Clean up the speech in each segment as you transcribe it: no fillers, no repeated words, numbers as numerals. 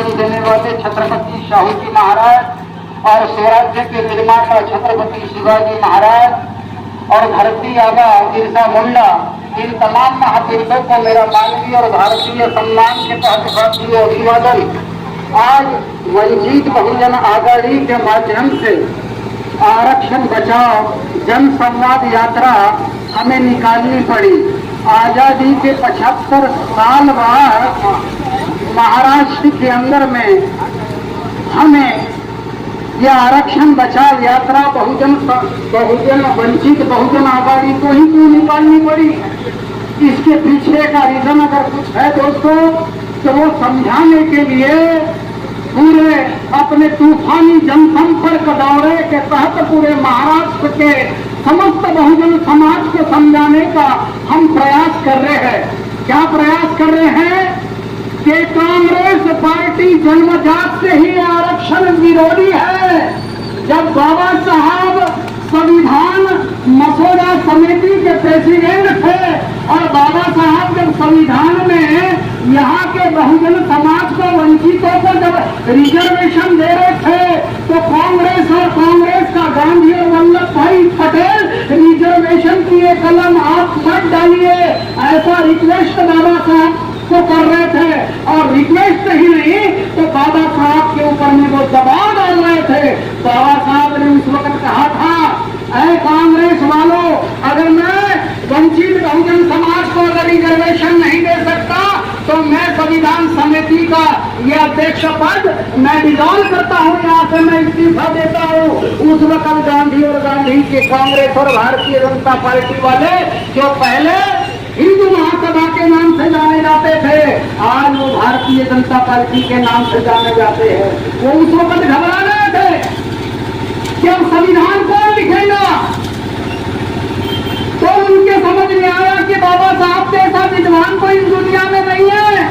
जन्म देने वाले छत्रपति शाहू जी महाराज और स्वराज्य के निर्माता छत्रपति शिवाजी महाराज और धरती आबा बिरसा मुंडा, इन तमाम महापुरुषों को मेरा मानवीय और भारतीय सम्मान के तहत साथियों अभिवादन। आज वंचित बहुजन आघाड़ी के माध्यम से आरक्षण बचाओ जन संवाद यात्रा हमें निकालनी पड़ी। आजादी के 75 साल बाद महाराष्ट्र के अंदर में हमें यह आरक्षण बचाओ यात्रा बहुजन वंचित बहुजन आघाड़ी को ही क्यों निकालनी पड़ी? इसके पीछे का रीजन अगर कुछ है दोस्तों तो वो समझाने के लिए पूरे अपने तूफानी जनसंपर्क दौरे के तहत पूरे महाराष्ट्र के समस्त बहुजन समाज को समझाने का हम प्रयास कर रहे हैं। क्या प्रयास कर रहे हैं कि कांग्रेस पार्टी जन्मजात से ही आरक्षण विरोधी है। जब बाबा साहब संविधान मसौदा समिति के प्रेसिडेंट थे और बाबा साहब जब संविधान में यहाँ के बहुजन समाज को वंचितों को जब रिजर्वेशन दे रहे थे तो कांग्रेस और कांग्रेस का गांधी और वल्लभ भाई पटेल रिजर्वेशन की एक कलम आप मत डालिए ऐसा रिक्वेस्ट बाबा साहब को कर रहे थे। और रिक्वेस्ट ही नहीं तो बाबा साहब के ऊपर में वो दबाव डाल रहे थे। बाबा साहब ने उस वक्त कहा था, ऐ कांग्रेस वालों, अगर मैं वंचित बहुजन समाज को अगर रिजर्वेशन नहीं दे सकता तो मैं संविधान समिति का यह अध्यक्ष पद मैं डिजॉल्व करता हूँ, यहाँ से मैं इस्तीफा देता हूँ। उस वक्त गांधी और गांधी के कांग्रेस और भारतीय जनता पार्टी वाले जो पहले हिंदू महासभा के नाम से जाने जाते थे आज वो भारतीय जनता पार्टी के नाम से जाने जाते हैं। वो उस वक्त घबरा रहे थे कि अब संविधान कौन लिखेगा। तो उनके समझ में आया कि बाबा साहब के ऐसा विद्वान कोई इस दुनिया में नहीं है।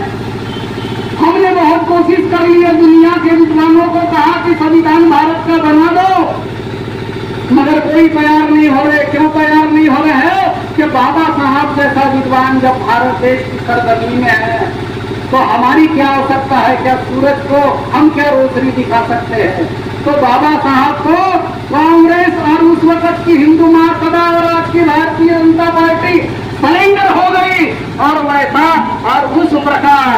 हमने बहुत कोशिश कर ली है, दुनिया के विद्वानों को कहा कि संविधान भारत का बना दो, मगर कोई तैयार नहीं हो रहे। क्यों तैयार नहीं हो रहे हैं कि बाबा साहब जैसा विद्वान जब भारत देश की सरजमीन में है तो हमारी क्या आवश्यकता है? क्या सूरज को हम क्या रोशनी दिखा सकते हैं? तो बाबा साहब को कांग्रेस और उस वक्त की हिंदू महासभा और आज की भारतीय जनता पार्टी सरेंडर हो गई और वैसा और उस प्रकार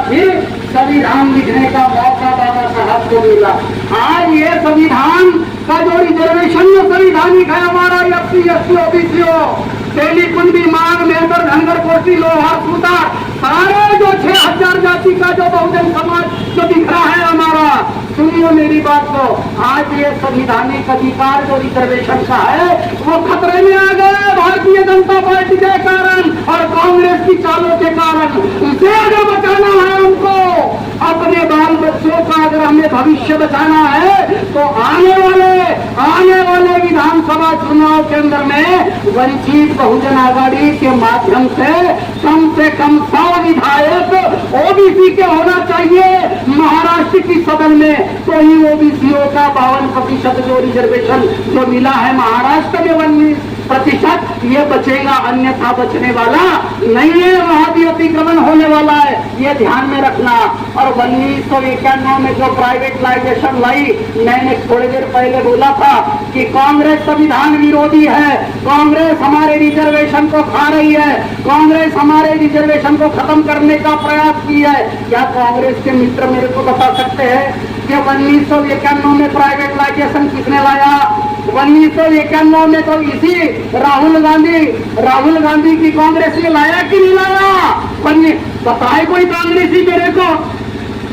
फिर संविधान लिखने का मौका बाबा साहब को मिला। आज ये संविधान का जो रिजर्वेशन में संविधानिक है हमारा एससी एसटी ओबीसी टेलीकुंडी मांग मेहतर धनगर कोटी लोहार सूता सारे जो 6000 जाति का जो बहुजन समाज जो दिख रहा है हमारा, सुनिए मेरी बात को, आज ये संविधानिक अधिकार जो रिजर्वेशन का है वो खतरे में आ गया भारतीय जनता पार्टी के कारण और कांग्रेस की चालों के कारण। उसे अगर बचाना है हमको, अपने बाल बच्चों का अगर हमें भविष्य बचाना है तो आने वाले विधानसभा चुनाव के अंदर में वंचित बहुजन आघाड़ी के माध्यम से कम 100 विधायक ओबीसी के होना चाहिए महाराष्ट्र की सदन में। तो ही ओबीसीओ का 52% जो रिजर्वेशन जो मिला है महाराष्ट्र में 19% ये बचेगा, अन्यथा बचने वाला नहीं है। वहां भी अतिक्रमण होने वाला है, ये ध्यान में रखना। और 1991 में जो प्राइवेटाइजेशन लाई, मैंने थोड़ी देर पहले बोला था कि कांग्रेस संविधान विरोधी है, कांग्रेस हमारे रिजर्वेशन को खा रही है, कांग्रेस हमारे रिजर्वेशन को खत्म करने का प्रयास की है। क्या कांग्रेस के मित्र मेरे को बता सकते हैं कि 1991 में प्राइवेटाइजेशन किसने लाया? 1991 में तो इसी राहुल गांधी की कांग्रेस ने लाया कि नहीं लाया? बताए कोई कांग्रेसी मेरे को।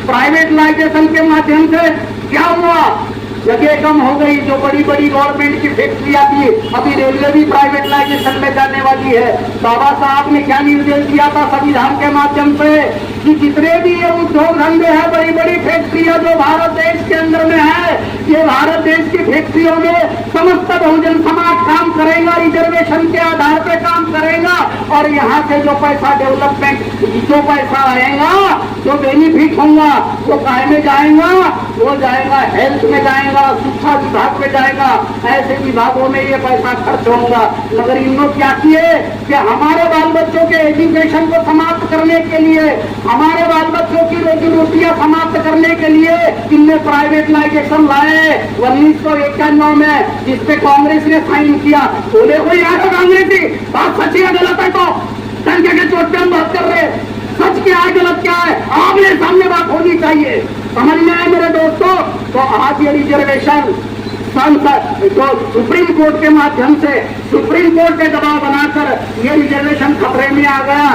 प्राइवेटाइजेशन के माध्यम से क्या हुआ? जगह कम हो गई, जो बड़ी बड़ी गवर्नमेंट की फैक्ट्रियां थी, अभी रेलवे भी प्राइवेटाइजेशन में जाने वाली है। बाबा साहब ने क्या निर्देश दिया था संविधान के माध्यम से कि जितने भी ये उद्योग धंधे हैं, बड़ी बड़ी फैक्ट्रियां जो भारत देश के अंदर में है, ये भारत देश की फैक्ट्रियों में समस्त बहुजन समाज काम करेगा, रिजर्वेशन के आधार पे काम करेगा और यहाँ से जो पैसा डेवलपमेंट जो पैसा आएगा, जो बेनिफिट होगा वो काहे में जाएगा? वो जाएगा हेल्थ में जाएगा, शिक्षा विभाग में जाएगा, ऐसे विभागों में ये पैसा खर्च होगा। मगर इन लोग क्या किए कि हमारे बाल बच्चों के एजुकेशन को समाप्त करने के लिए हमारे बाल बच्चों की रोजी रोटियां समाप्त करने के लिए इनने प्राइवेटाइजेशन लाए 1991 में, जिसपे कांग्रेस ने साइन किया। बोले कोई आगे कांग्रेसी बात सच्ची है गलत है तो टंके के चोट पे हम बात कर रहे हैं, सच क्या है गलत क्या है आमने सामने बात होनी चाहिए। समझ में आए मेरे दोस्तों? तो आज ये रिजर्वेशन संसद तो सुप्रीम कोर्ट के माध्यम से सुप्रीम कोर्ट के दबाव बनाकर ये रिजर्वेशन खतरे में आ गया,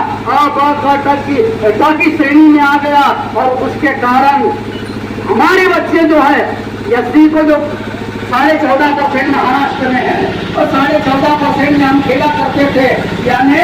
की श्रेणी में आ गया, और उसके कारण हमारे बच्चे जो है एससी को जो 14.5% महाराष्ट्र में है और 14.5% में हम खेला करते थे, यानी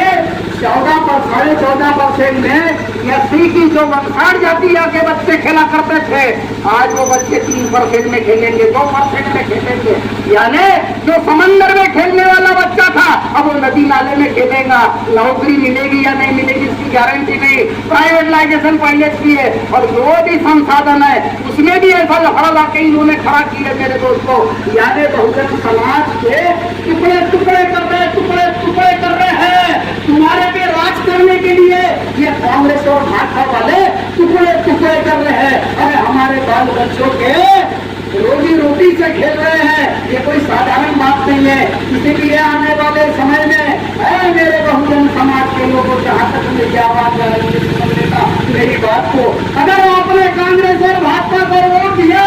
14.5% में एससी की जो वंशाड़ जाति के बच्चे खेला करते थे, आज वो बच्चे 3% में खेलेंगे, 2% में खेलेंगे। यानी जो समंदर में खेलने वाला बच्चा था अब वो नदी नाले में खेलेगा। नौकरी मिलेगी या नहीं मिलेगी इसकी गारंटी नहीं। प्राइवेटाइजेशन पहले की है और जो भी संसाधन है उसमें भी ऐसा लफड़ा ला के इन्होंने खड़ा किया मेरे दोस्तों। यानी बहुजन समाज के टुकड़े टुकड़े कर रहे हैं तुम्हारे पे राज करने के लिए। ये कांग्रेस और भाजपा वाले टुकड़े कर रहे हैं। अरे हमारे बाल बच्चों के रोजी रोटी से खेल रहे हैं, ये कोई साधारण बात नहीं है। इसीलिए आने वाले समय में मेरे बहुजन समाज के लोगों जहाँ तक मेरी आवाज सुनने मेरी बात को, अगर आपने कांग्रेस और भाजपा को वोट दिया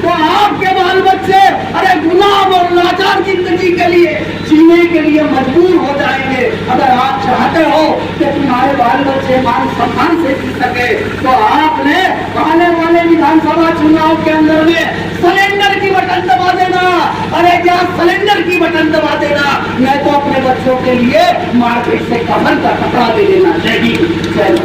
तो आपके बाल बच्चे अरे गुलाम और लाचार जिंदगी के लिए जीने के लिए मजबूर हो जाएंगे। अगर आप चाहते हो कि तुम्हारे बाल बच्चे मान सम्मान से जी सके तो आपने आने वाले विधानसभा चुनाव के अंदर में सिलेंडर की बटन दबा देना। अरे क्या सिलेंडर की बटन दबा देना, मैं तो अपने बच्चों के लिए मार्केट से कफन का कपड़ा दे देना। जय हिंद, जय